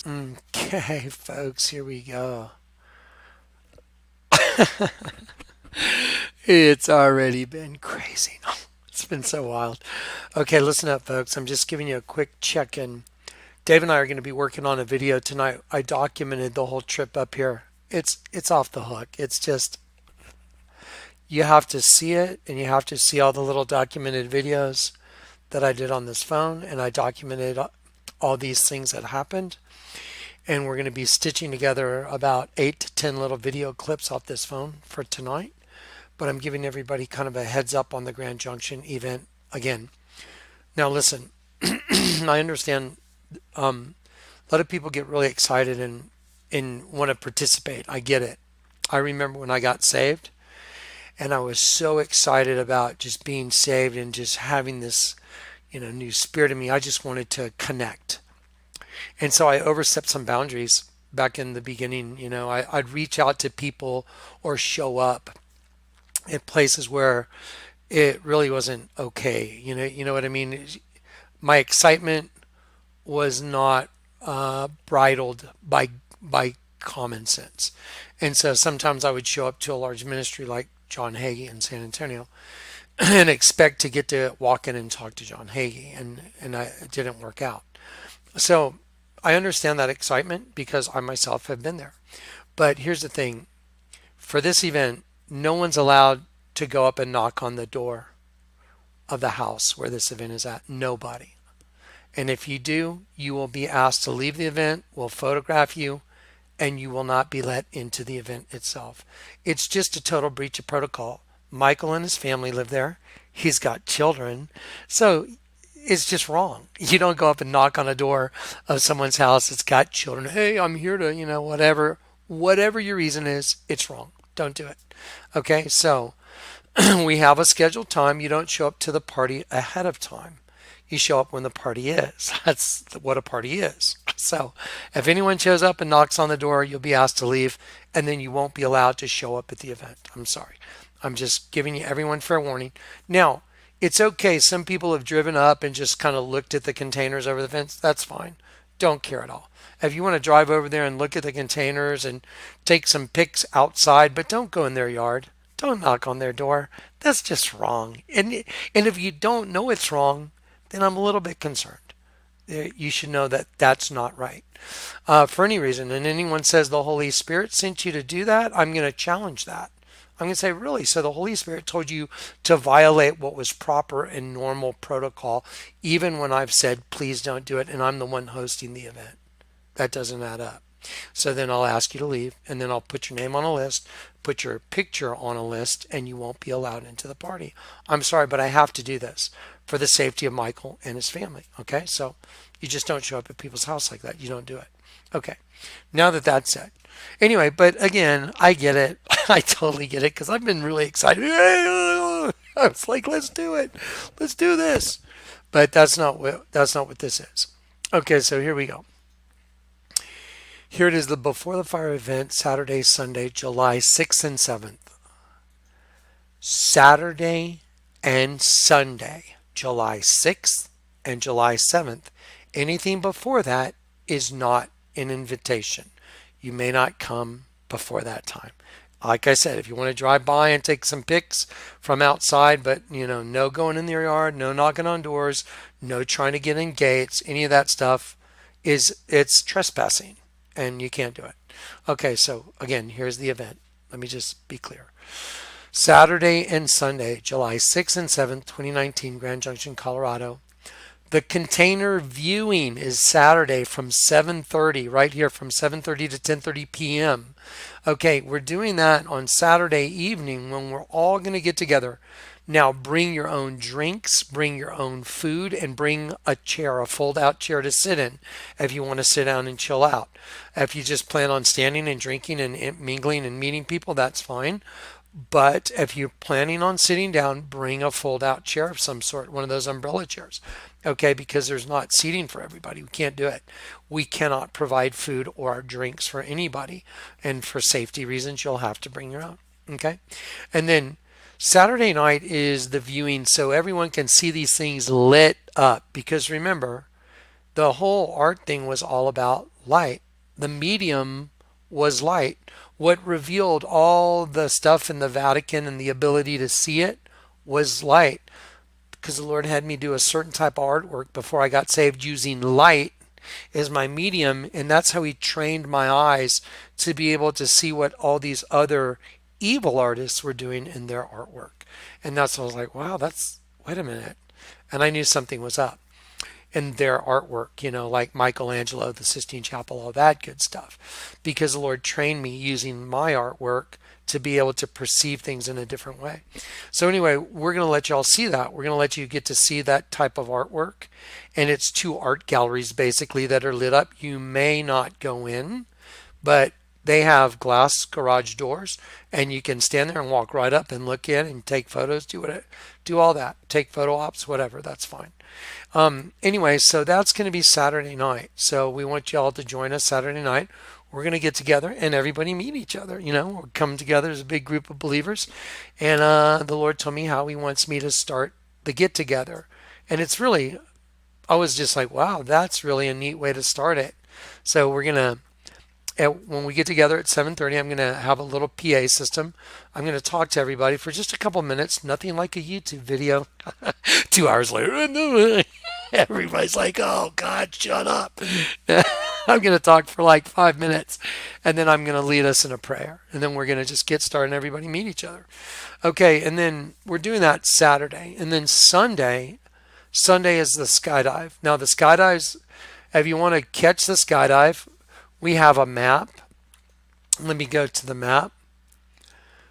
Okay, folks, here we go. It's already been crazy. It's been so wild. Okay, listen up, folks. I'm just giving you a quick check in. Dave and I are going to be working on a video tonight. I documented the whole trip up here. It's off the hook. It's just you have to see it and you have to see all the little documented videos that I did on this phone and I documented all these things that happened and we're going to be stitching together about 8 to 10 little video clips off this phone for tonight. But I'm giving everybody kind of a heads up on the Grand Junction event again. Now, listen, I understand a lot of people get really excited and want to participate. I get it. I remember when I got saved and I was so excited about just being saved and just having this, new spirit in me. I just wanted to connect. And so I overstepped some boundaries back in the beginning. I'd reach out to people or show up at places where it really wasn't okay. You know what I mean? My excitement was not bridled by common sense, and so sometimes I would show up to a large ministry like John Hagee in San Antonio and expect to get to walk in and talk to John Hagee, it didn't work out. So I understand that excitement because I myself have been there. But here's the thing: for this event, no one's allowed to go up and knock on the door of the house where this event is at. Nobody. And if you do, you will be asked to leave the event. We'll photograph you and you will not be let into the event itself. It's just a total breach of protocol. Michael and his family live there. He's got children. So it's just wrong. You don't go up and knock on a door of someone's house that's got children. Hey, I'm here to, whatever. Whatever your reason is, it's wrong. Don't do it. Okay, so we have a scheduled time. You don't show up to the party ahead of time. You show up when the party is. That's what a party is. So if anyone shows up and knocks on the door, you'll be asked to leave, and then you won't be allowed to show up at the event. I'm sorry. I'm just giving you everyone fair warning. Now, it's okay. Some people have driven up and just kind of looked at the containers over the fence. That's fine. Don't care at all. If you want to drive over there and look at the containers and take some pics outside, but don't go in their yard. Don't knock on their door. That's just wrong. And if you don't know it's wrong, then I'm a little bit concerned. You should know that that's not right for any reason. And anyone says the Holy Spirit sent you to do that, I'm going to challenge that. I'm going to say, really? So the Holy Spirit told you to violate what was proper and normal protocol, even when I've said, please don't do it, and I'm the one hosting the event. That doesn't add up. So then I'll ask you to leave, and then I'll put your name on a list, put your picture on a list, and you won't be allowed into the party. I'm sorry, but I have to do this for the safety of Michael and his family. Okay, so you just don't show up at people's house like that. You don't do it. Okay, now that that's said. Anyway, but again, I get it. I totally get it because I've been really excited. I was like, let's do it. Let's do this. But that's not what this is. Okay, so here we go. Here it is, the Before the Fire event, Saturday, Sunday, July 6th and 7th. Saturday and Sunday, July 6th and July 7th. Anything before that is not an invitation. You may not come before that time. Like I said, if you want to drive by and take some pics from outside, but no going in their yard, no knocking on doors, no trying to get in gates, any of that stuff it's trespassing and you can't do it. Okay, so again, here's the event. Let me just be clear. Saturday and Sunday, July 6th and 7th, 2019, Grand Junction, Colorado. The container viewing is Saturday from 7:30, right here from 7:30 to 10:30 p.m. Okay, we're doing that on Saturday evening when we're all going to get together. Now bring your own drinks, bring your own food, and bring a chair, a fold-out chair to sit in if you want to sit down and chill out. If you just plan on standing and drinking and mingling and meeting people, that's fine. But if you're planning on sitting down, bring a fold-out chair of some sort, one of those umbrella chairs. Okay, because there's not seating for everybody. We can't do it. We cannot provide food or drinks for anybody. And for safety reasons, you'll have to bring your own. Okay? And then Saturday night is the viewing so everyone can see these things lit up. Because remember, the whole art thing was all about light. The medium was light. What revealed all the stuff in the Vatican and the ability to see it was light, because the Lord had me do a certain type of artwork before I got saved using light as my medium, and that's how He trained my eyes to be able to see what all these other evil artists were doing in their artwork. And that's when I was like, wow, wait a minute. And I knew something was up in their artwork, like Michelangelo, the Sistine Chapel, all that good stuff, because the Lord trained me using my artwork to be able to perceive things in a different way. So anyway, we're going to let y'all see that. We're going to let you get to see that type of artwork. And it's 2 art galleries basically that are lit up. You may not go in, but they have glass garage doors, and you can stand there and walk right up and look in and take photos, do all that, take photo ops, whatever, that's fine. Anyway, so that's going to be Saturday night. So we want y'all to join us Saturday night. We're going to get together and everybody meet each other. We'll come together as a big group of believers. And the Lord told me how He wants me to start the get together. And it's really, I was just like, wow, that's really a neat way to start it. So we're going to, when we get together at 7:30, I'm going to have a little PA system. I'm going to talk to everybody for just a couple minutes, nothing like a YouTube video. 2 hours later, everybody's like, oh, God, shut up. I'm going to talk for like 5 minutes, and then I'm going to lead us in a prayer. And then we're going to just get started and everybody meet each other. Okay, and then we're doing that Saturday. And then Sunday is the skydive. Now, the skydives, if you want to catch the skydive, we have a map. Let me go to the map.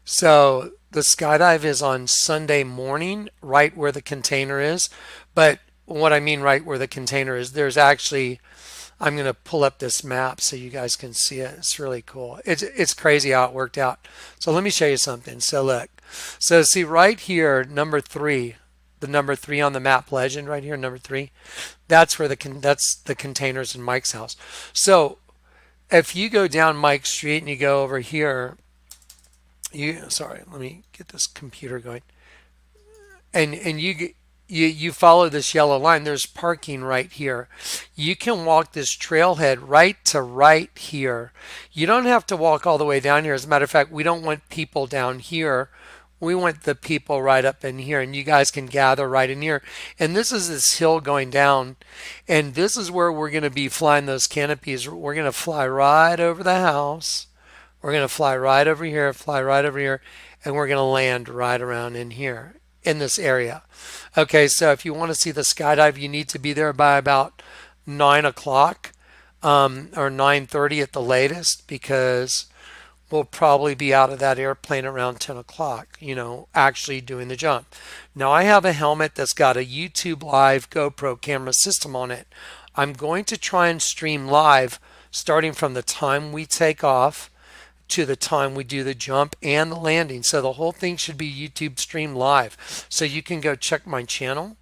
So the skydive is on Sunday morning, right where the container is. But what I mean right where the container is, there's actually, I'm going to pull up this map so you guys can see it. It's really cool. It's crazy how it worked out. So let me show you something. So look. So see right here, number 3, the number 3 on the map legend right here, number 3. That's where that's the containers in Mike's house. So if you go down Mike Street and you go over here, sorry, let me get this computer going. And you follow this yellow line, there's parking right here. You can walk this trailhead right to right here. You don't have to walk all the way down here. As a matter of fact, we don't want people down here. We want the people right up in here, and you guys can gather right in here. And this is this hill going down, and this is where we're going to be flying those canopies. We're going to fly right over the house. We're going to fly right over here, and we're going to land right around in here in this area. Okay, so if you want to see the skydive, you need to be there by about 9 o'clock or 9:30 at the latest, because we'll probably be out of that airplane around 10 o'clock, actually doing the jump. Now, I have a helmet that's got a YouTube Live GoPro camera system on it. I'm going to try and stream live starting from the time we take off to the time we do the jump and the landing. So the whole thing should be YouTube stream live. So you can go check my channel.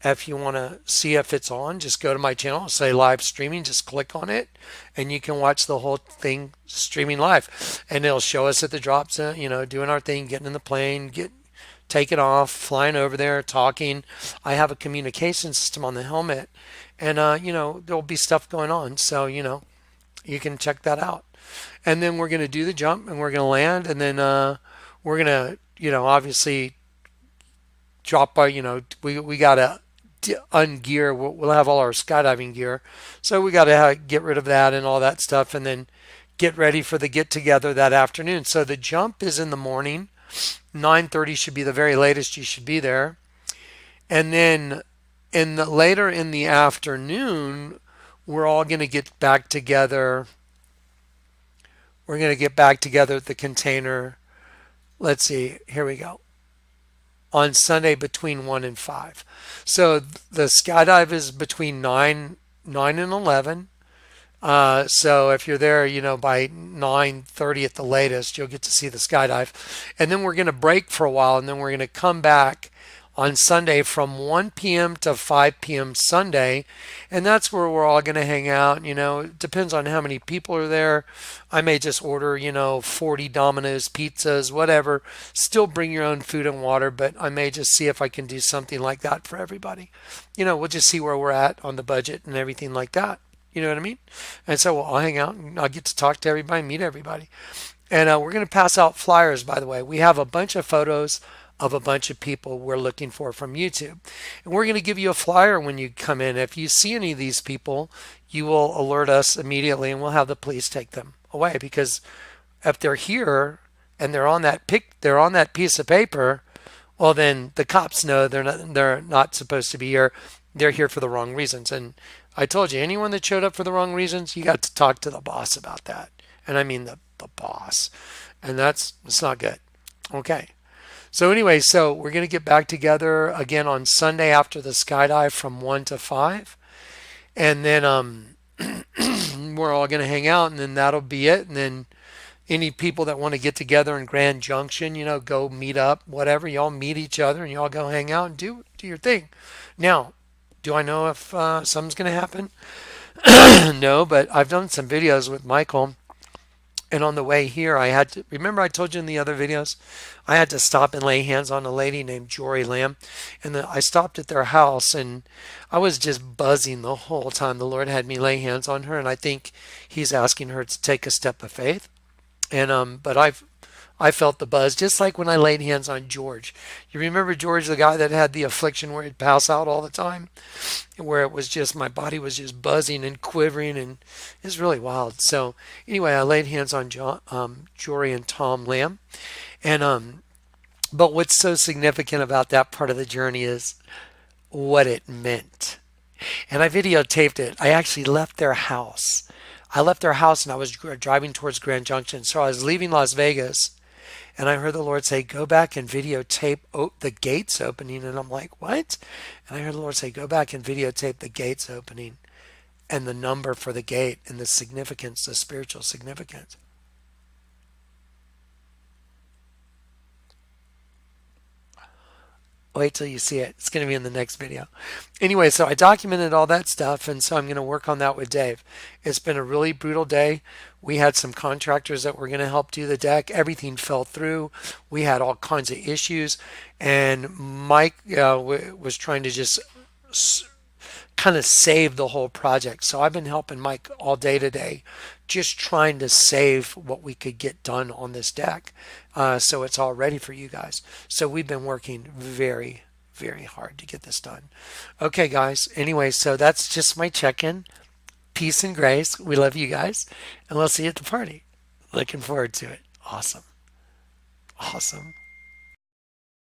If you want to see if it's on, just go to my channel, say live streaming, just click on it, and you can watch the whole thing streaming live. And it'll show us at the drop zone, doing our thing, getting in the plane, taking off, flying over there, talking. I have a communication system on the helmet, and, there'll be stuff going on. So, you can check that out. And then we're going to do the jump, and we're going to land, and then we're going to, obviously drop our, we got to ungear. We'll have all our skydiving gear. So we got to get rid of that and all that stuff, and then get ready for the get together that afternoon. So the jump is in the morning. 9:30 should be the very latest you should be there. And then later in the afternoon, we're all going to get back together. We're going to get back together at the container. Let's see. Here we go. On Sunday between 1 and 5. So the skydive is between 9 and 11. So if you're there, by 9:30 at the latest, you'll get to see the skydive. And then we're going to break for a while, and then we're going to come back on Sunday from 1 p.m. to 5 p.m. Sunday. And that's where we're all going to hang out. It depends on how many people are there. I may just order, 40 Domino's pizzas, whatever. Still bring your own food and water, but I may just see if I can do something like that for everybody. We'll just see where we're at on the budget and everything like that. You know what I mean? And so I'll hang out and I'll get to talk to everybody, meet everybody. And we're going to pass out flyers, by the way. We have a bunch of photos of a bunch of people we're looking for from YouTube. And we're going to give you a flyer when you come in. If you see any of these people, you will alert us immediately and we'll have the police take them away, because if they're here and they're on that piece of paper, well then the cops know they're not supposed to be here. They're here for the wrong reasons. And I told you, anyone that showed up for the wrong reasons, you got to talk to the boss about that. And I mean the boss. And it's not good. Okay. So anyway, so we're going to get back together again on Sunday after the skydive from 1 to 5. And then we're all going to hang out, and then that'll be it. And then any people that want to get together in Grand Junction, go meet up, whatever, y'all meet each other and y'all go hang out and do your thing. Now, do I know if something's going to happen? No, but I've done some videos with Michael. And on the way here, I had to remember I told you in the other videos, I had to stop and lay hands on a lady named Jory Lamb. And I stopped at their house and I was just buzzing the whole time. The Lord had me lay hands on her. And I think He's asking her to take a step of faith. And but I felt the buzz just like when I laid hands on George. You remember George, the guy that had the affliction where he'd pass out all the time, where it was just my body was just buzzing and quivering, and it's really wild. So anyway, I laid hands on Jory and Tom Lamb, and but what's so significant about that part of the journey is what it meant. And I videotaped it. I actually left their house. I left their house and I was driving towards Grand Junction. So I was leaving Las Vegas and I heard the Lord say, go back and videotape the gates opening. And I'm like, what? And I heard the Lord say, go back and videotape the gates opening and the number for the gate and the significance, the spiritual significance. Wait till you see it. It's going to be in the next video. Anyway, so I documented all that stuff, and so I'm going to work on that with Dave. It's been a really brutal day. We had some contractors that were going to help do the deck. Everything fell through. We had all kinds of issues, and Mike was trying to just kind of save the whole project. So I've been helping Mike all day today, just trying to save what we could get done on this deck. So it's all ready for you guys. So we've been working very, very hard to get this done. Okay, guys. Anyway, so that's just my check-in. Peace and grace. We love you guys. And we'll see you at the party. Looking forward to it. Awesome. Awesome.